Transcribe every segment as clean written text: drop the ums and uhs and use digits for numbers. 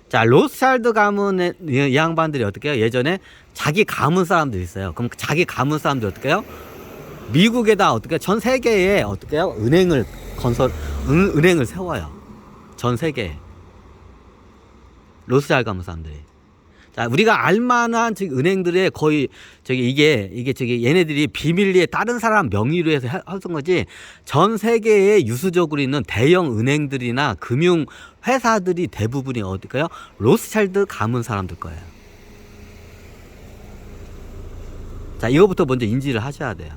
자, 로스차일드 가문의 이 양반들이 어떻게 해요? 예전에 자기 가문 사람들이 있어요. 그럼 자기 가문 사람들이 어떻게 해요? 미국에다 어떻게 전 세계에 어떻게 해요? 은행을 세워요. 전 세계에. 로스차일드 가문 사람들이. 자, 우리가 알만한 은행들의 거의 이게 얘네들이 비밀리에 다른 사람 명의로 해서 하던 거지, 전 세계에 유수적으로 있는 대형 은행들이나 금융 회사들이 대부분이 어딜까요? 로스차일드 가문 사람들 거예요. 자, 이거부터 먼저 인지를 하셔야 돼요.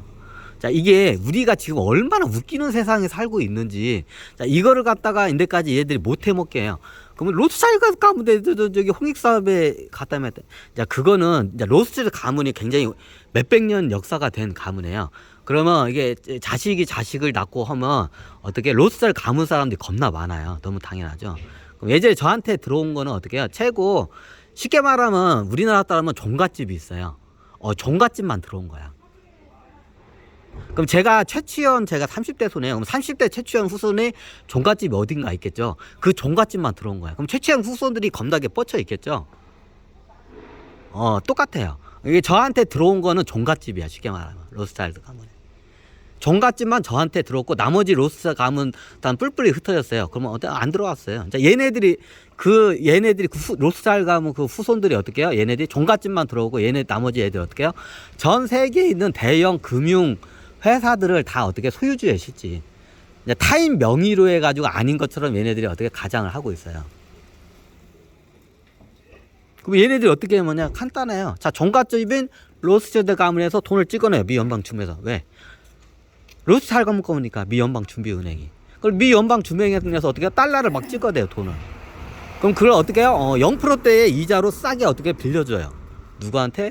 자, 이게 우리가 지금 얼마나 웃기는 세상에 살고 있는지, 자, 이거를 갖다가 인데까지 얘들이 못 해먹게 해요. 그러면 로스차일드 가문도 저기 홍익사업에 갖다 면, 자, 그거는 이제 로스차일드 가문이 굉장히 몇백 년 역사가 된 가문이에요. 그러면 이게 자식이 자식을 낳고 하면 어떻게 로스차일드 가문 사람들이 겁나 많아요. 너무 당연하죠. 그럼 예전에 저한테 들어온 거는 어떻게 해요? 최고 쉽게 말하면 우리나라 따르면 종갓집이 있어요. 종갓집만 들어온 거야. 그럼 제가 30대 손이에요. 그럼 30대 최치원 후손이 종갓집이 어딘가 있겠죠. 그 종갓집만 들어온 거야. 그럼 최치원 후손들이 겁나게 뻗쳐 있겠죠. 똑같아요. 이게 저한테 들어온 거는 종갓집이야. 쉽게 말하면 로스차일드 가문. 종갓집만 저한테 들어왔고 나머지 로스차일드 가문 단 뿔뿔이 흩어졌어요. 그러면 안 들어왔어요. 자, 얘네들이 로스차일드 가문 그 후손들이 어떻게 해요? 얘네들이 종갓집만 들어오고 나머지 애들 어떻게 해요? 전 세계에 있는 대형 금융 회사들을 다 어떻게 소유주에 실지. 타인 명의로 해가지고 아닌 것처럼 얘네들이 어떻게 가장을 하고 있어요. 그럼 얘네들이 어떻게 하느냐? 간단해요. 자, 종갓집인 로스차일드 가문에서 돈을 찍어내요. 미 연방준비에서. 왜? 로스차일드 가문 거니까 미 연방준비은행이. 그럼 미 연방준비은행에서 어떻게 해요? 달러를 막 찍어대요. 돈을. 그럼 그걸 어떻게 해요? 0%대의 이자로 싸게 어떻게 빌려줘요. 누구한테?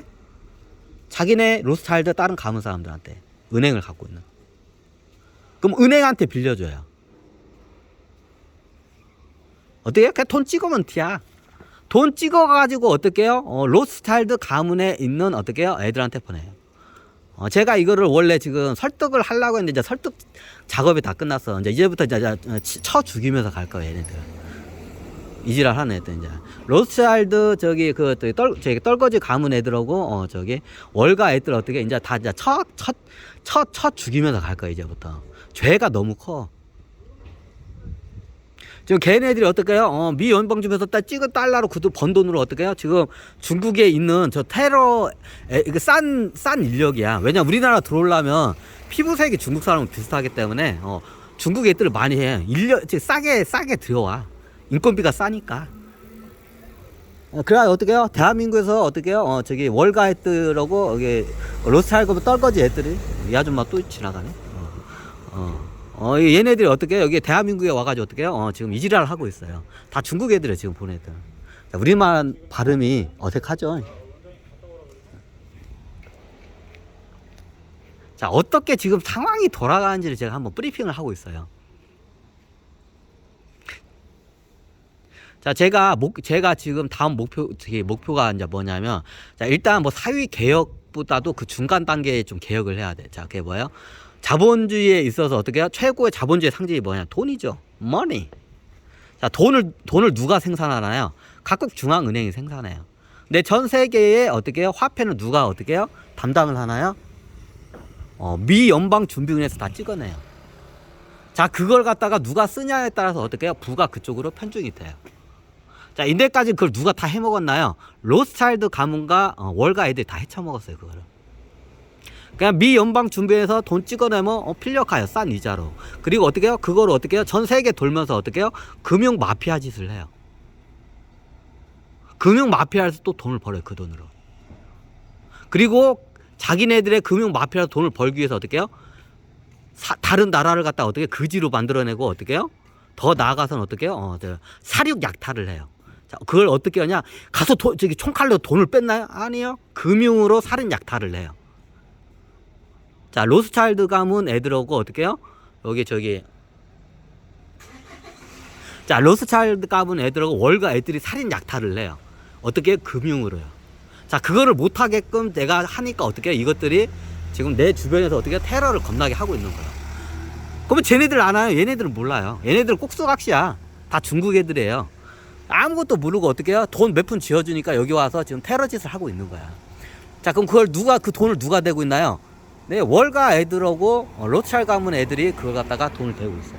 자기네 로스차일드 다른 가문 사람들한테. 은행을 갖고 있는. 그럼 은행한테 빌려줘요. 어떻게 해요? 그냥 돈 찍으면 티야. 돈 찍어가지고 어떻게 해요? 로스차일드 가문에 있는 어떻게 해요? 애들한테 보내요. 제가 이거를 원래 지금 설득을 하려고 했는데 이제 설득 작업이 다 끝났어. 이제부터 쳐 죽이면서 갈 거예요, 얘네들. 이지랄 하는 애들 이제. 로스차일드 떨거지 가문 애들하고 월가 애들 어떻게 이제 다 쳐 죽이면서 갈 거야, 이제부터. 죄가 너무 커. 지금 걔네들이 어떻게 해요? 미 연방준비에서 찍은 달러로 번 돈으로 어떻게 해요? 지금 중국에 있는 저 테러, 싼 인력이야. 왜냐, 우리나라 들어오려면 피부색이 중국 사람은 비슷하기 때문에, 중국 애들을 많이 해. 싸게 들어와. 인건비가 싸니까. 그래야 어떻게 해요? 대한민국에서 어떻게 해요? 월가 애들하고, 로스차일드 떨거지 애들이, 이 아줌마 또 지나가네. 얘네들이 어떻게 해요? 여기 대한민국에 와가지고 어떻게 해요? 지금 이지랄을 하고 있어요. 다 중국 애들이에요, 지금 보낸 애들. 우리만 발음이 어색하죠? 자, 어떻게 지금 상황이 돌아가는지를 제가 한번 브리핑을 하고 있어요. 자, 제가 지금 다음 목표가 이제 뭐냐면, 자, 일단 사회 개혁보다도 그 중간 단계에 좀 개혁을 해야 돼. 자, 그게 뭐예요? 자본주의에 있어서 어떻게 해요? 최고의 자본주의 상징이 뭐냐? 돈이죠. money. 자, 돈을 누가 생산하나요? 각국 중앙은행이 생산해요. 근데 전 세계에 어떻게 해요? 화폐는 누가 어떻게 해요? 담당을 하나요? 미 연방준비은행에서 다 찍어내요. 자, 그걸 갖다가 누가 쓰냐에 따라서 어떻게 해요? 부가 그쪽으로 편중이 돼요. 자, 인데까지 그걸 누가 다 해먹었나요? 로스차일드 가문과 월가 애들이 다 헤쳐먹었어요, 그거를. 그냥 미 연방준비에서 돈 찍어내면 필력하여 싼 이자로. 그리고 어떻게 해요? 그거를 어떻게 해요? 전 세계 돌면서 어떻게 해요? 금융 마피아 짓을 해요. 금융 마피아에서 또 돈을 벌어요, 그 돈으로. 그리고 자기네들의 금융 마피아에서 돈을 벌기 위해서 어떻게 해요? 다른 나라를 갖다 어떻게 그지로 만들어내고 어떻게 해요? 더 나아가서는 어떻게 해요? 사륙 약탈을 해요. 자, 그걸 어떻게 하냐? 가서 총칼로 돈을 뺐나요? 아니요. 금융으로 살인 약탈을 해요. 자, 로스차일드 가문 애들하고 어떻게 해요? 자, 로스차일드 가문 애들하고 월가 애들이 살인 약탈을 해요. 어떻게? 금융으로요. 자, 그거를 못하게끔 내가 하니까 어떻게 해요? 이것들이 지금 내 주변에서 어떻게 해요? 테러를 겁나게 하고 있는 거예요. 그러면 쟤네들 알아요? 얘네들은 몰라요. 얘네들은 꼭두각시야. 다 중국 애들이에요. 아무것도 모르고 어떻게 해요? 돈 몇 푼 쥐어주니까 여기 와서 지금 테러짓을 하고 있는 거야. 자, 그럼 그걸 그 돈을 누가 대고 있나요? 네, 월가 애들하고 로츠차일드 가문 애들이 그걸 갖다가 돈을 대고 있어요.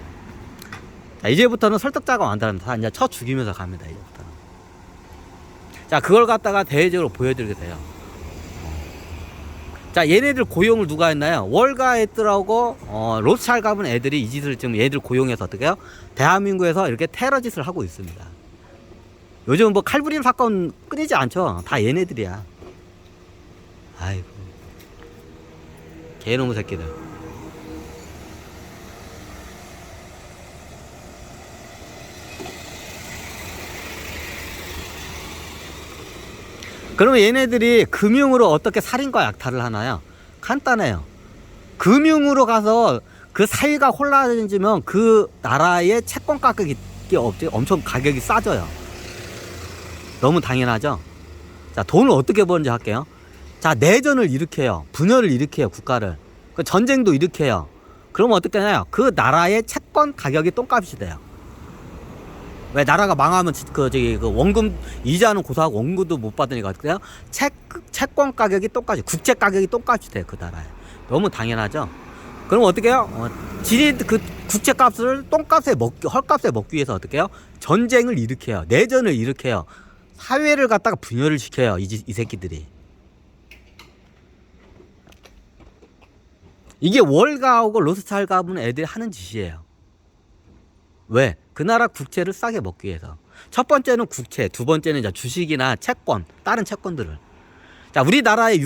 자, 이제부터는 설득자가 완다는다. 이제 쳐 죽이면서 갑니다. 이제부터는. 자, 그걸 갖다가 대외적으로 보여드리게 돼요. 자, 얘네들 고용을 누가 했나요? 월가 애들하고 로츠차일드 가문 애들이 이 짓을 지금 얘들 고용해서 어떻게 해요? 대한민국에서 이렇게 테러짓을 하고 있습니다. 요즘 뭐 칼부림 사건 끊이지 않죠? 다 얘네들이야. 아이고, 개놈의 새끼들. 그러면 얘네들이 금융으로 어떻게 살인과 약탈을 하나요? 간단해요. 금융으로 가서 그 사회가 혼란해지면 그 나라의 채권 가격이 엄청 가격이 싸져요. 너무 당연하죠? 자, 돈을 어떻게 버는지 할게요. 자, 내전을 일으켜요. 분열을 일으켜요. 국가를. 그 전쟁도 일으켜요. 그러면 어떻게 하나요? 그 나라의 채권 가격이 똥값이 돼요. 왜? 나라가 망하면 그 원금 이자는 고사하고 원금도 못 받으니까 어떻게 해요? 채권 가격이 똥값이, 국채 가격이 똥값이 돼요. 그 나라에. 너무 당연하죠? 그럼 어떻게 해요? 지리 그 국채 값을 헐값에 먹기 위해서 어떻게 해요? 전쟁을 일으켜요. 내전을 일으켜요. 사회를 갖다가 분열을 시켜요. 이 새끼들이. 이게 월가하고 로스차일드 가문 애들이 하는 짓이에요. 왜? 그 나라 국채를 싸게 먹기 위해서. 첫 번째는 국채, 두 번째는 이제 주식이나 채권, 다른 채권들을. 자, 우리나라에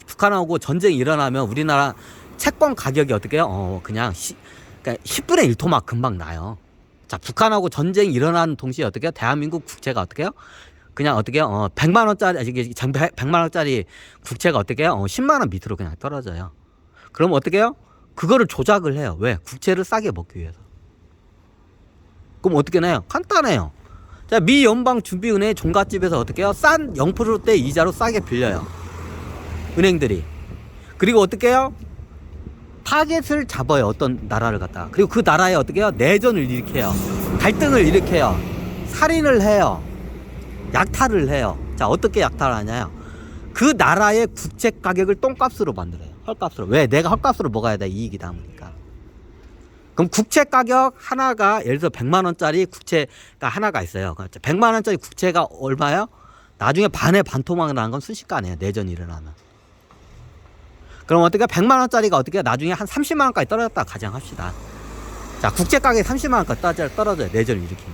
북한하고 전쟁이 일어나면 우리나라 채권 가격이 어떻게 해요? 그냥 그러니까 10분의 1토막 금방 나요. 자, 북한하고 전쟁이 일어나는 동시에 어떻게 해요? 대한민국 국채가 어떻게 해요? 그냥 어떻게 해요? 100만 원짜리, 100만 원짜리 국채가 어떻게 해요? 10만 원 밑으로 그냥 떨어져요. 그럼 어떻게 해요? 그거를 조작을 해요. 왜? 국채를 싸게 먹기 위해서. 그럼 어떻게 해요? 간단해요. 자, 미 연방준비은행 종갓집에서 어떻게 해요? 싼 0%대 이자로 싸게 빌려요. 은행들이. 그리고 어떻게 해요? 타겟을 잡아요. 어떤 나라를 갖다가. 그리고 그 나라에 어떻게 해요? 내전을 일으켜요. 갈등을 일으켜요. 살인을 해요. 약탈을 해요. 자, 어떻게 약탈을 하냐요? 그 나라의 국채 가격을 똥값으로 만들어요. 헐값으로. 왜? 내가 헐값으로 먹어야 돼. 이익이 남으니까. 그럼 국채 가격 하나가 예를 들어 100만 원짜리 국채가 하나가 있어요. 100만 원짜리 국채가 얼마예요? 나중에 반에 반토막 나는 건 순식간이에요. 내전이 일어나면. 그럼 어떻게 100만 원짜리가 어떻게 나중에 한 30만 원까지 떨어졌다 가정합시다. 자, 국채 가격이 30만 원까지 떨어져요. 내전을 일으키면.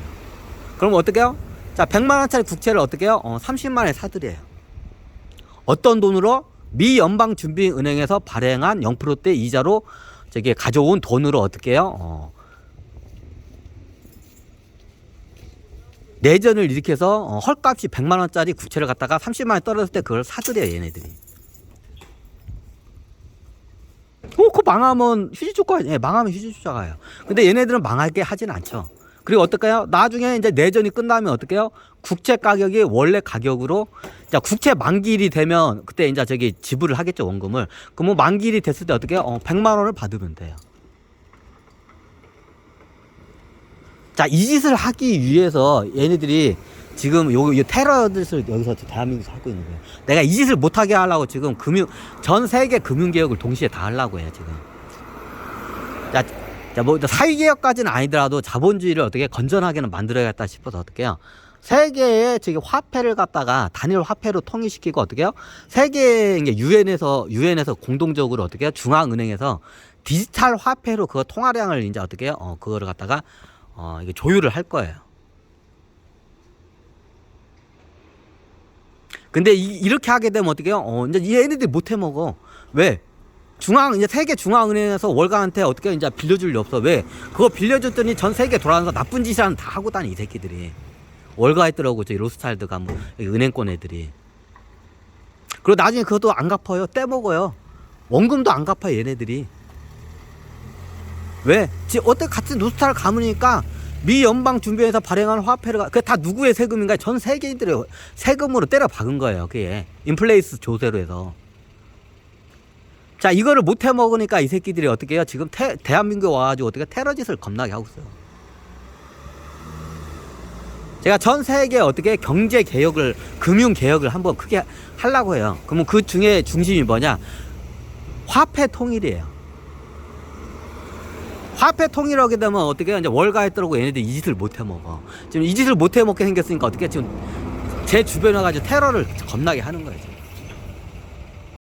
그럼 어떻게 해요? 자, 100만 원짜리 국채를 어떻게 해요? 30만 원에 사들여요. 어떤 돈으로? 미 연방준비은행에서 발행한 0%대 이자로 가져온 돈으로 어떻게 해요? 내전을 일으켜서 헐값이 100만 원짜리 국채를 갖다가 30만 원 떨어졌을 때 그걸 사들여요. 얘네들이. 그거 망하면 휴지조가, 망하면 휴지조가요. 근데 얘네들은 망하게 하진 않죠. 그리고 어떨까요? 나중에 이제 내전이 끝나면 어떻게 해요? 국채 가격이 원래 가격으로, 자, 국채 만기일이 되면 그때 이제 지불을 하겠죠, 원금을. 그럼 뭐 만기일이 됐을 때 어떻게 해요? 100만 원을 받으면 돼요. 자, 이 짓을 하기 위해서 얘네들이 지금 요 테러짓을 여기서 대한민국에서 하고 있는 거예요. 내가 이 짓을 못하게 하려고 지금 전 세계 금융개혁을 동시에 다 하려고 해요, 지금. 자, 뭐 사회개혁까지는 아니더라도 자본주의를 어떻게 건전하게는 만들어야겠다 싶어서 어떻게 해요? 세계의 화폐를 갖다가 단일 화폐로 통일시키고 어떻게 해요? 세계 유엔에서 공동적으로 어떻게 해요? 중앙은행에서 디지털 화폐로 그 통화량을 이제 어떻게 해요? 그거를 갖다가 이게 조율을 할 거예요. 근데 이렇게 하게 되면 어떻게 해요? 이제 얘네들이 못 해먹어. 왜? 이제 세계 중앙은행에서 월가한테 어떻게 이제 빌려줄 리 없어. 왜? 그거 빌려줬더니 전 세계 돌아다니면서 나쁜 짓을 다 하고 다니, 이 새끼들이. 월가 했더라고, 로스차일드가 뭐, 은행권 애들이. 그리고 나중에 그것도 안 갚아요. 떼먹어요. 원금도 안 갚아요, 얘네들이. 왜? 어떻게 같은 로스차일드 가문이니까 미 연방준비에서 발행한 화폐를, 그게 다 누구의 세금인가? 전 세계인들의 세금으로 때려 박은 거예요, 그게. 인플레이스 조세로 해서. 자, 이거를 못 해먹으니까 이 새끼들이 어떻게 해요? 지금 대한민국에 와가지고 어떻게 테러짓을 겁나게 하고 있어요. 제가 전 세계 어떻게 경제 개혁을, 금융 개혁을 한번 크게 하려고 해요. 그러면 그 중에 중심이 뭐냐? 화폐 통일이에요. 화폐 통일하게 되면 어떻게 이제 월가에 떨고 얘네들 이 짓을 못 해먹어. 지금 이 짓을 못 해먹게 생겼으니까 어떻게 지금 제 주변에 가지고 테러를 겁나게 하는 거예요. 지금.